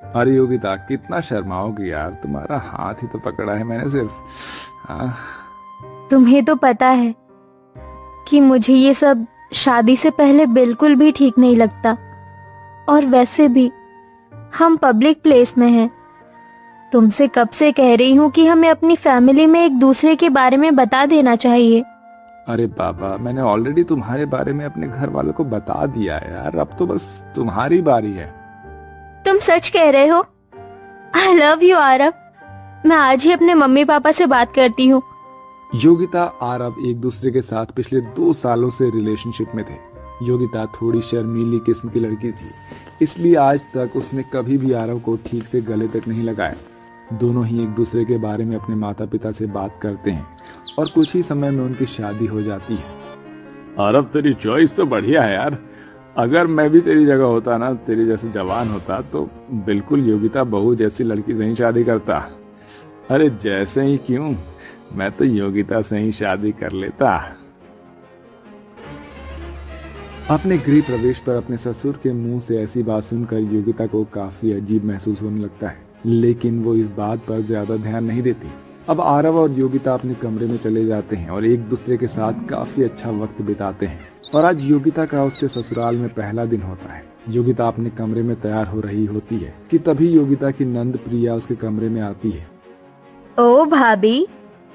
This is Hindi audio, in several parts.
अरे योगिता, कितना शर्माओगी यार, तुम्हारा हाथ ही तो पकड़ा है मैंने सिर्फ। हाँ। तुम्हें तो पता है कि मुझे ये सब शादी से पहले बिल्कुल भी ठीक नहीं लगता। और वैसे भी हम पब्लिक प्लेस में हैं। तुमसे कब से कह रही हूँ कि हमें अपनी फैमिली में एक दूसरे के बारे में बता देना चाहिए। अरे बाबा, मैंने ऑलरेडी तुम्हारे बारे में अपने घर वालों को बता दिया है यार, अब तो बस तुम्हारी बारी है। तुम सच कह रहे हो? I love you Aarav. मैं आज ही अपने मम्मी पापा से बात करती हूँ। योगिता आरव एक दूसरे के साथ पिछले 2 सालों से रिलेशनशिप में थे। योगिता थोड़ी शर्मीली किस्म की लड़की थी, इसलिए आज तक उसने कभी भी आरव को ठीक से गले तक नहीं लगाया। दोनों ही एक दूसरे के बारे में अपने माता पिता से बात करते हैं और कुछ ही समय में उनकी शादी हो जाती है। आरव, तेरी चॉइस तो बढ़िया है यार। अगर मैं भी तेरी जगह होता ना, तेरी जैसे जवान होता, तो बिल्कुल योगिता बहू जैसी लड़की से ही शादी करता। अरे जैसे ही क्यों, मैं तो योगिता से ही शादी कर लेता। अपने गृह प्रवेश पर अपने ससुर के मुंह से ऐसी बात सुनकर योगिता को काफी अजीब महसूस होने लगता है, लेकिन वो इस बात पर ज्यादा ध्यान नहीं देती। अब आरव और योगिता अपने कमरे में चले जाते हैं और एक दूसरे के साथ काफी अच्छा वक्त बिताते हैं। और आज योगिता का उसके ससुराल में पहला दिन होता है। योगिता अपने कमरे में तैयार हो रही होती है कि तभी योगिता की नंद प्रिया उसके कमरे में आती है। ओ भाभी,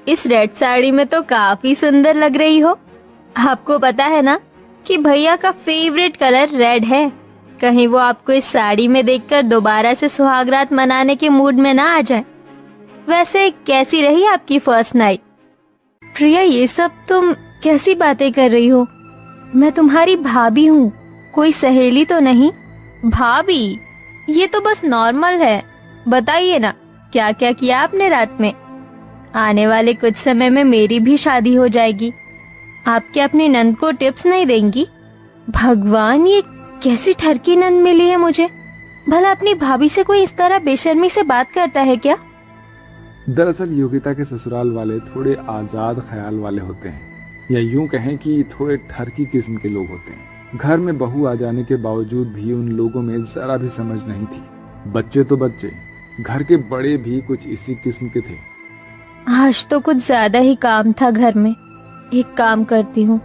इस रेड साड़ी में तो काफी सुंदर लग रही हो। आपको पता है ना कि भैया का फेवरेट कलर रेड है। कहीं वो आपको इस साड़ी में देखकर दोबारा से सुहागरात मनाने के मूड में ना आ जाए। वैसे कैसी रही आपकी फर्स्ट नाइट? प्रिया, ये सब तुम कैसी बातें कर रही हो? मैं तुम्हारी भाभी हूँ, कोई सहेली तो नहीं। भाभी, ये तो बस नॉर्मल है। बताइए ना, क्या क्या किया आपने रात में? आने वाले कुछ समय में मेरी भी शादी हो जाएगी। आप क्या अपनी नंद को टिप्स नहीं देंगी? भगवान, ये कैसी ठरकी नंद मिली है मुझे। भला अपनी भाभी से कोई इस तरह बेशर्मी से बात करता है क्या? दरअसल योगिता के ससुराल वाले थोड़े आजाद ख्याल वाले होते हैं, या यूं कहें कि थोड़े ठरकी किस्म के लोग होते हैं। घर में बहू आ जाने के बावजूद भी उन लोगों में जरा भी समझ नहीं थी। बच्चे तो बच्चे, घर के बड़े भी कुछ इसी किस्म के थे। आज तो कुछ ज्यादा ही काम था घर में। एक काम करती हूँ,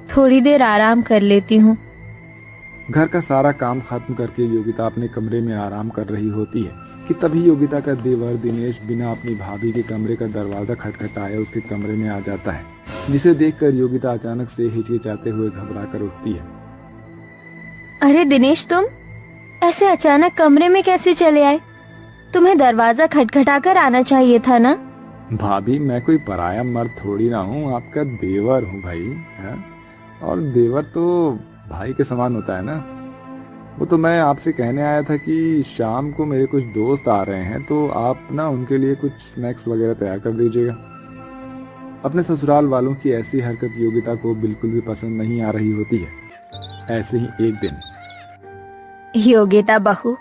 थोड़ी देर आराम कर लेती हूँ। घर का सारा काम खत्म करके योगिता अपने कमरे में आराम कर रही होती है कि तभी योगिता का देवर दिनेश बिना अपनी भाभी के कमरे का दरवाजा खटखटाए उसके कमरे में आ जाता है, जिसे देखकर योगिता अचानक से हिचकिचाते हुए घबरा कर उठती है। अरे दिनेश, तुम ऐसे अचानक कमरे में कैसे चले आए? तुम्हें दरवाजा खटखटा कर आना चाहिए था ना। भाभी, मैं कोई पराया मर्द थोड़ी ना हूँ, आपका देवर हूँ भाई है? और देवर तो भाई के समान होता है ना। वो तो मैं आपसे कहने आया था कि शाम को मेरे कुछ दोस्त आ रहे हैं, तो आप ना उनके लिए कुछ स्नैक्स वगैरह तैयार कर दीजिएगा। अपने ससुराल वालों की ऐसी हरकत योगिता को बिल्कुल भी पसंद नहीं आ रही होती है। ऐसे ही एक दिन, योगिता बहू,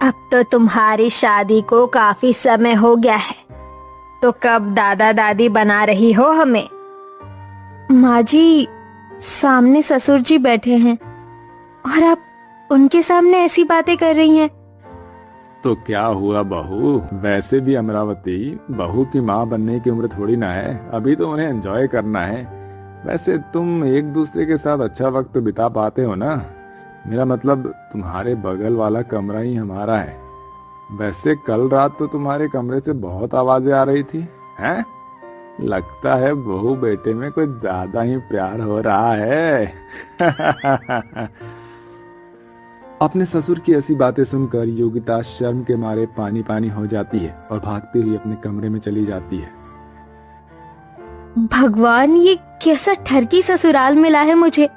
अब तो तुम्हारी शादी को काफी समय हो गया है, तो कब दादा दादी बना रही हो हमें? माँ जी, सामने ससुर जी बैठे हैं और आप उनके सामने ऐसी बातें कर रही हैं। तो क्या हुआ बहू, वैसे भी अमरावती बहू की माँ बनने की उम्र थोड़ी ना है, अभी तो उन्हें एंजॉय करना है। वैसे तुम एक दूसरे के साथ अच्छा वक्त तो बिता पाते हो ना। मेरा मतलब, तुम्हारे बगल वाला कमरा ही हमारा है। वैसे कल रात तो तुम्हारे कमरे से बहुत आवाजें आ रही थी, हैं? लगता है बहू बेटे में कुछ ज्यादा ही प्यार हो रहा है। अपने ससुर की ऐसी बातें सुनकर योगिता शर्म के मारे पानी पानी हो जाती है और भागते हुए अपने कमरे में चली जाती है। भगवान, ये कैसा ठरकी ससुराल मिला है मुझे।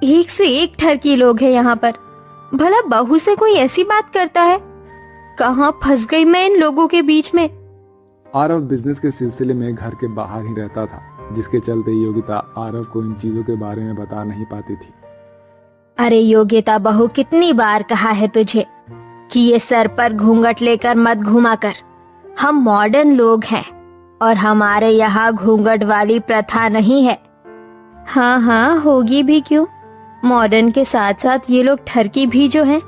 एक से एक ठरकी लोग हैं यहाँ पर। भला बहू से कोई ऐसी बात करता है? कहाँ फंस गई मैं इन लोगों के बीच में। आरव बिजनेस के सिलसिले में घर के बाहर ही रहता था, जिसके चलते योगिता आरव को इन चीजों के बारे में बता नहीं पाती थी। अरे योगिता बहू, कितनी बार कहा है तुझे कि ये सर पर घूंघट लेकर मत घुमा कर। हम मॉडर्न लोग हैं और हमारे यहाँ घूंघट वाली प्रथा नहीं है। हाँ हाँ, होगी भी क्यों। मॉडर्न के साथ साथ ये लोग ठरकी भी जो हैं।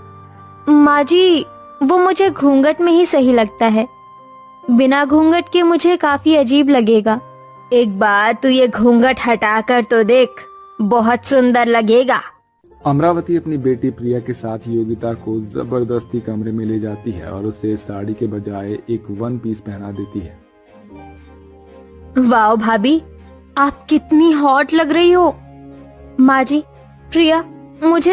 माँ जी, वो मुझे घूंघट में ही सही लगता है। बिना घूंघट के मुझे काफी अजीब लगेगा। एक बार तू ये घूंघट हटाकर तो देख, बहुत सुंदर लगेगा। अमरावती अपनी बेटी प्रिया के साथ योगिता को जबरदस्ती कमरे में ले जाती है और उसे साड़ी के बजाय एक वन पीस पहना देती है। वाओ भाभी, आप कितनी हॉट लग रही हो। माँ जी, प्रिया मुझे